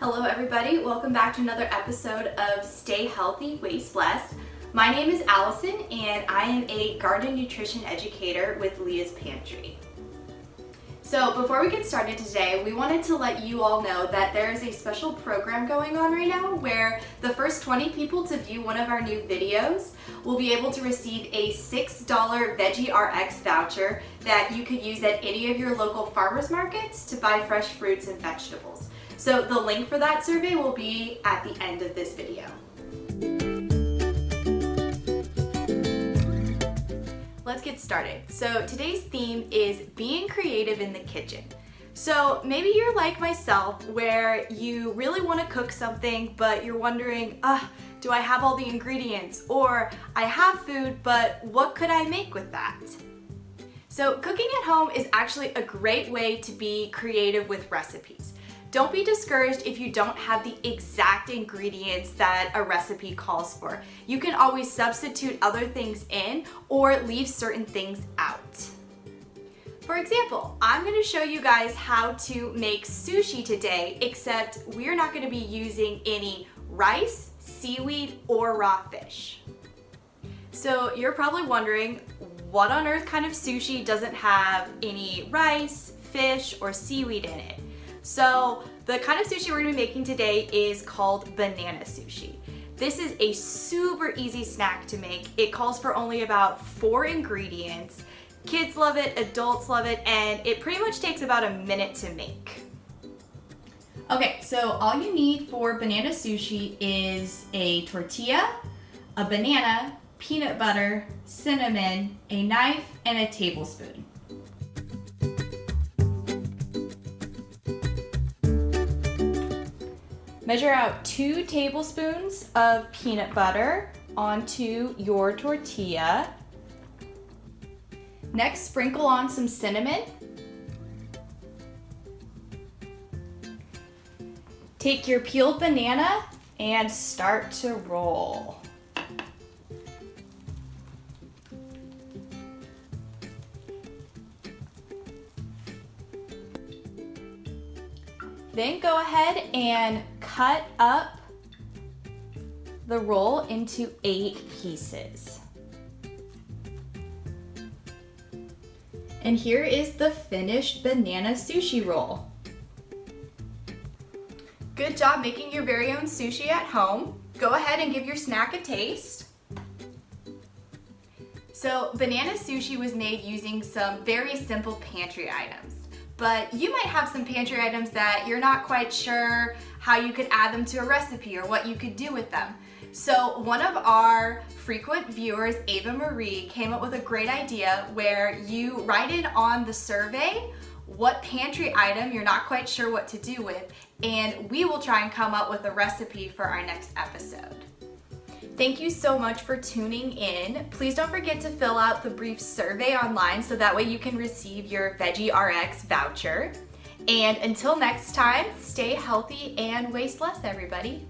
Hello everybody, welcome back to another episode of Stay Healthy, Waste Less. My name is Allison and I am a garden nutrition educator with Leah's Pantry. So before we get started today, we wanted to let you all know that there is a special program going on right now where the first 20 people to view one of our new videos will be able to receive a $6 Veggie RX voucher that you could use at any of your local farmers markets to buy fresh fruits and vegetables. So the link for that survey will be at the end of this video. Let's get started. So today's theme is being creative in the kitchen. So maybe you're like myself where you really want to cook something, but you're wondering, do I have all the ingredients? Or I have food, but what could I make with that? So cooking at home is actually a great way to be creative with recipes. Don't be discouraged if you don't have the exact ingredients that a recipe calls for. You can always substitute other things in or leave certain things out. For example, I'm going to show you guys how to make sushi today, except we're not going to be using any rice, seaweed, or raw fish. So you're probably wondering, what on earth kind of sushi doesn't have any rice, fish, or seaweed in it? So the kind of sushi we're gonna be making today is called banana sushi. This is a super easy snack to make. It calls for only about 4 ingredients. Kids love it, adults love it, and it pretty much takes about a minute to make. Okay, so all you need for banana sushi is a tortilla, a banana, peanut butter, cinnamon, a knife, and a tablespoon. Measure out 2 tablespoons of peanut butter onto your tortilla. Next, sprinkle on some cinnamon. Take your peeled banana and start to roll. Then go ahead and cut up the roll into 8 pieces. And here is the finished banana sushi roll. Good job making your very own sushi at home. Go ahead and give your snack a taste. So banana sushi was made using some very simple pantry items. But you might have some pantry items that you're not quite sure how you could add them to a recipe or what you could do with them. So one of our frequent viewers, Ava Marie, came up with a great idea where you write in on the survey what pantry item you're not quite sure what to do with, and we will try and come up with a recipe for our next episode. Thank you so much for tuning in. Please don't forget to fill out the brief survey online so that way you can receive your Veggie RX voucher. And until next time, stay healthy and waste less, everybody.